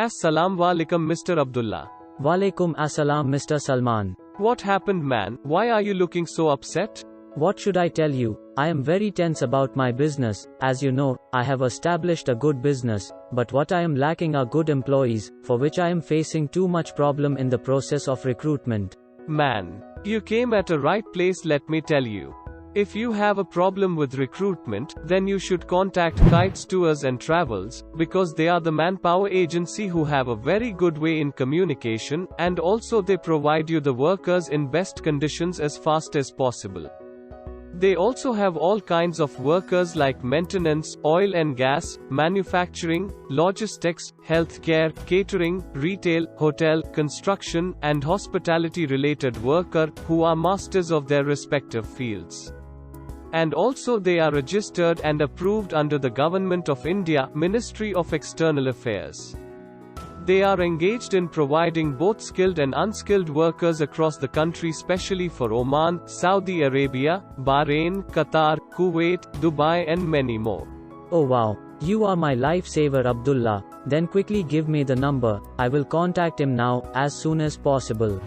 Assalamu alaikum, Mr. Abdullah. Walaikum assalam, Mr. Salman. What happened, man? Why are you looking so upset? What should I tell you? I am very tense about my business. As you know, I have established a good business, but what I am lacking are good employees, for which I am facing too much problem in the process of recruitment. Man, you came at a right place, let me tell you. If you have a problem with recruitment, then you should contact Kites Tours and Travels, because they are the manpower agency who have a very good way in communication, and also they provide you the workers in best conditions as fast as possible. They also have all kinds of workers like maintenance, oil and gas, manufacturing, logistics, healthcare, catering, retail, hotel, construction, and hospitality related worker, who are masters of their respective fields. And also they are registered and approved under the Government of India, Ministry of External Affairs. They are engaged in providing both skilled and unskilled workers across the country, especially for Oman, Saudi Arabia, Bahrain, Qatar, Kuwait, Dubai and many more. Oh wow, you are my lifesaver, Abdullah. Then quickly give me the number. I will contact him now, as soon as possible.